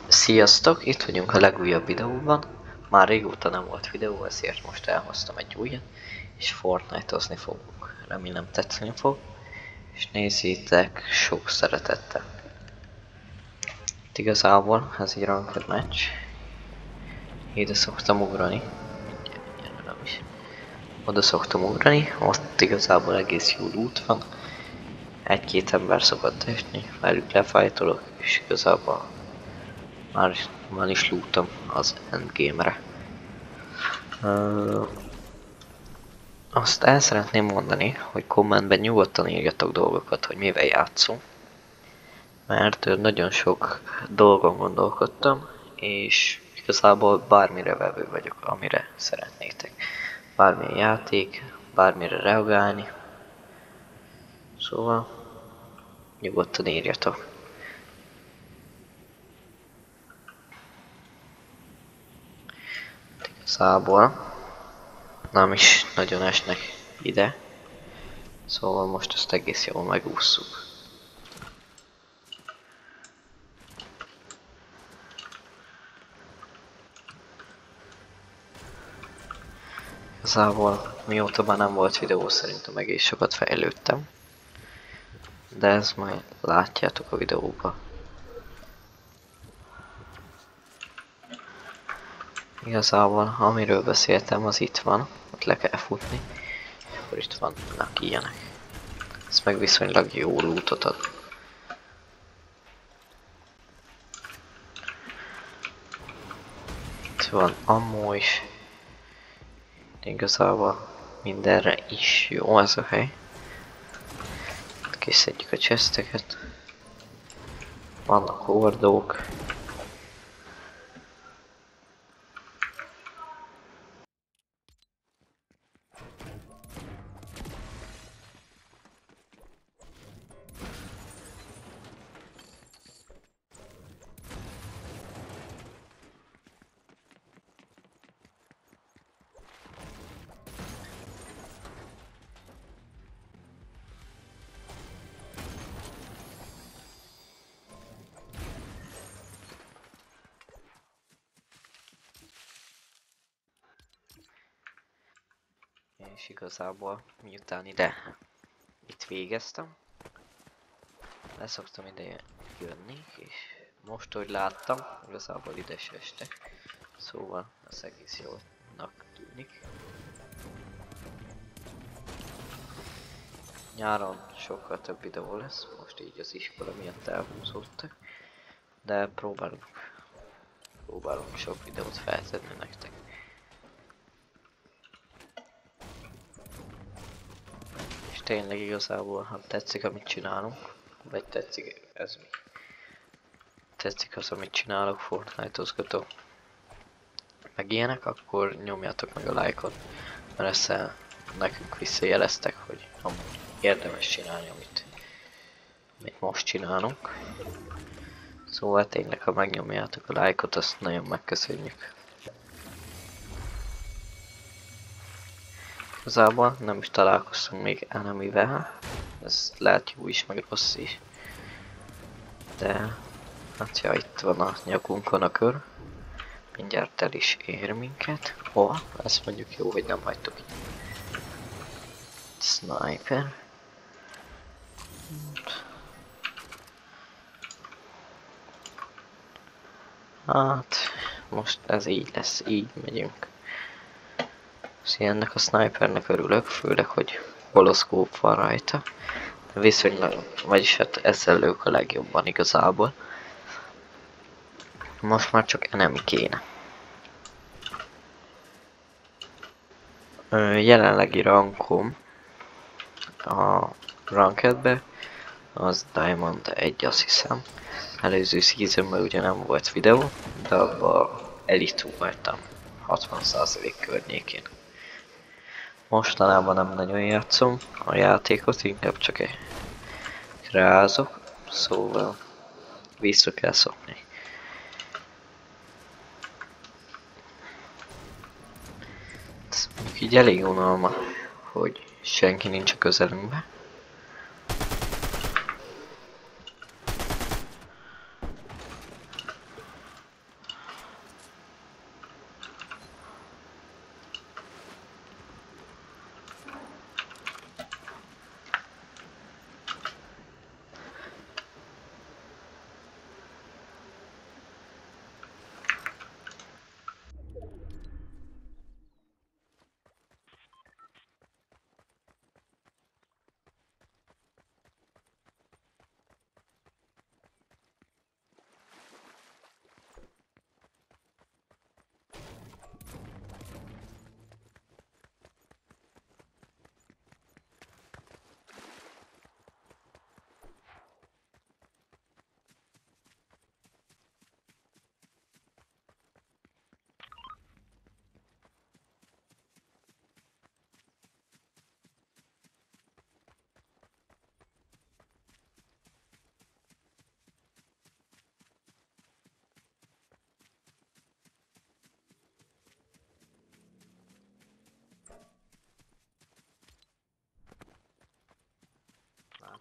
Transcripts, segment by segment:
Sziasztok! Itt vagyunk a legújabb videóban. Már régóta nem volt videó, ezért most elhoztam egy újat, és Fortnite-ozni fogunk. Remélem tetszeni fog, és nézzétek sok szeretettel. Itt igazából ez egy ranked meccs. Ide szoktam ugrani. Nem is. Oda szoktam ugrani, ott igazából egész jó loot van. Egy-két ember szokott esni, velük lefájtolok, és igazából már is lootom az endgame-re. Azt el szeretném mondani, hogy kommentben nyugodtan írjatok dolgokat, hogy mivel játszunk. Mert nagyon sok dolgon gondolkodtam, és igazából bármire vevő vagyok, amire szeretnétek. Bármilyen játék, bármire reagálni. Szóval nyugodtan írjatok. Igazából nem is nagyon esnek ide, szóval most ezt egész jól megússzuk. Igazából mióta már nem volt videó, szerintem egész sokat fejlődtem, de ezt majd látjátok a videóban. Igazából amiről beszéltem, az itt van, ott le kell futni, és akkor itt vannak ilyenek. Ez meg viszonylag jó lootot ad. Itt van ammo is. Igazából mindenre is jó ez a hely. Készítjük a chesteket. Vannak hordók. És igazából miután itt végeztem, leszoktam ide jönni, és most, hogy láttam, igazából ide se estek. Szóval ez egész jónak tűnik. Nyáron sokkal több videó lesz, most így az iskola miatt elhúzódtak, de próbálunk sok videót feltenni nektek. És tényleg igazából, ha tetszik amit csinálunk, vagy tetszik ez mi? Tetszik az amit csinálok, Fortnite-ozgatok, meg ilyenek, akkor nyomjátok meg a lájkot, mert ezzel nekünk visszajeleztek, hogy amúgy érdemes csinálni, amit most csinálunk. Szóval tényleg, ha megnyomjátok a lájkot, azt nagyon megköszönjük. Igazából nem is találkoztunk még enemivel, ez lehet jó is, meg rossz is. De hát ja, itt van a nyakunkon a kör. Mindjárt el is ér minket. Hova? Ezt mondjuk jó, hogy nem hagytuk itt. Sniper. Hát, most ez így lesz, így megyünk. Szóval ennek a snipernek örülök, főleg, hogy holoszkóp van rajta. Viszonylag, vagyis hát ezzel lők a legjobban igazából. Most már csak enemi kéne. Jelenlegi rankom a rankedbe az Diamond 1, azt hiszem. Előző seasonben ugye nem volt videó, de abban elite voltam 60% környékén. Mostanában nem nagyon játszom a játékot, inkább csak kreázok, szóval vissza kell szokni. Ez így elég unalma, hogy senki nincs a közelünkben.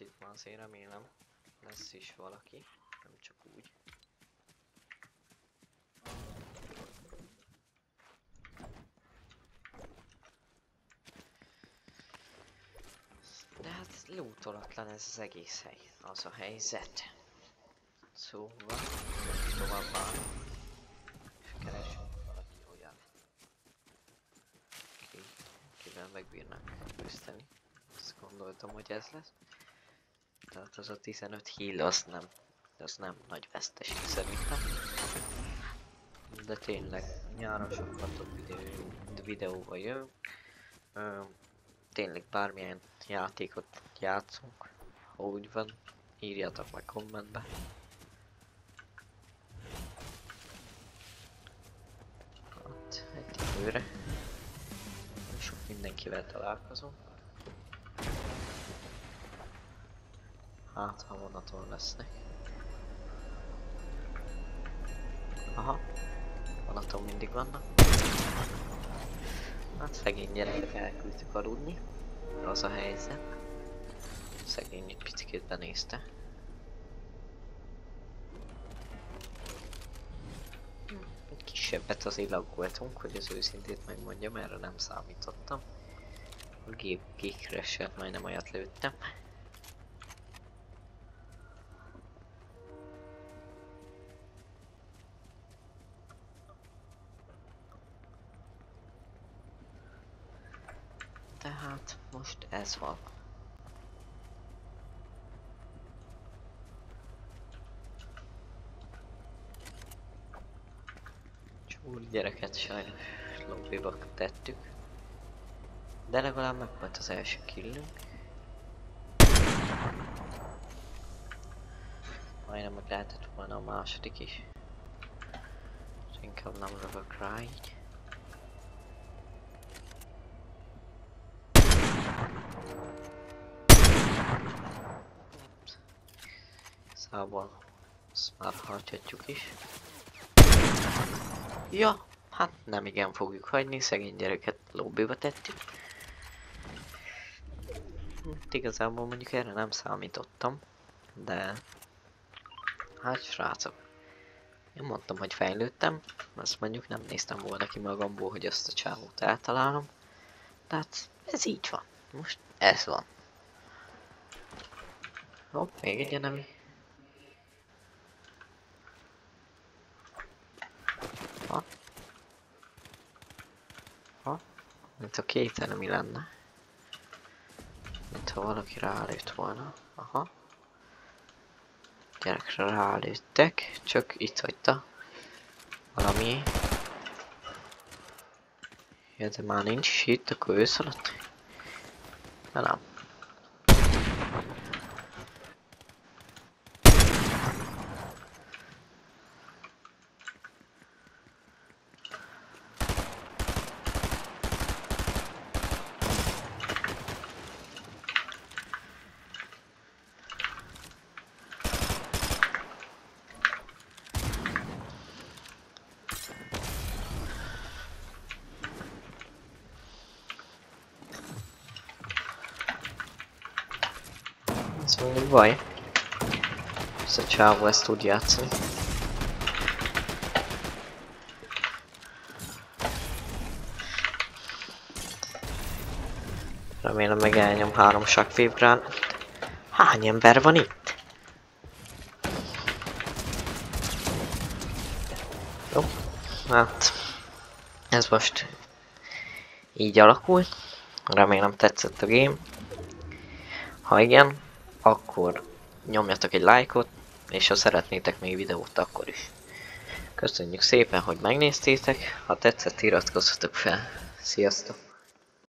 itt ma azért remélem lesz is valaki, nem csak úgy. De hát lootolatlan ez az egész hely, az a helyzet. Szóval tovább állunk, és keresünk valaki olyan, kivel megbírnak küzdeni. Azt gondoltam, hogy ez lesz. Tehát az a 15 heal az nem nagy veszteség szerintem. De tényleg nyáron sokkal több videóval jövünk. Tényleg bármilyen játékot játszunk, ha úgy van, írjatok meg kommentbe. Hát egyelőre sok mindenkivel találkozunk. Hát ha vonaton lesznek. Aha, vonaton mindig vannak. Hát szegény gyerekek elküldtük aludni. Az a helyzet. Szegény egy picit benézte. Egy kisebbet azért laggoltunk, hogy az őszintét megmondjam, erre nem számítottam. A gép kikresett, majdnem olyat lőttem. Tehát most ez van. Csúri gyereket sajnos lobbyba tettük. De legalább meg volt az első killünk. Majdnem meg lehetett volna a második is. És inkább nem lövök rá így. Szóval ezt már hagyhatjuk is. Ja, hát nem igen fogjuk hagyni, szegény gyereket lobbyba tettük. Igazából mondjuk erre nem számítottam, de hát srácok, én mondtam, hogy fejlődtem, azt mondjuk nem néztem volna ki magamból, hogy azt a csávót eltalálom. Tehát ez így van, most ez van. Hopp, még egy enemy. Mint a két enemy lenne. Mint ha valaki rálőtt volna. Aha. Gyerekre rálőttek, csak itt hagyta valami. Ja, de már nincs is itt, akkor ő szaladt. De nem. Szóval egy baj. Ez a csávó ezt tud játszani. Remélem meg elnyom 3 sakkfébrán. Hány ember van itt? Jó, hát ez most így alakult. Remélem tetszett a game. Ha igen, akkor nyomjatok egy lájkot, és ha szeretnétek még videót, akkor is. Köszönjük szépen, hogy megnéztétek, ha tetszett, iratkozzatok fel. Sziasztok!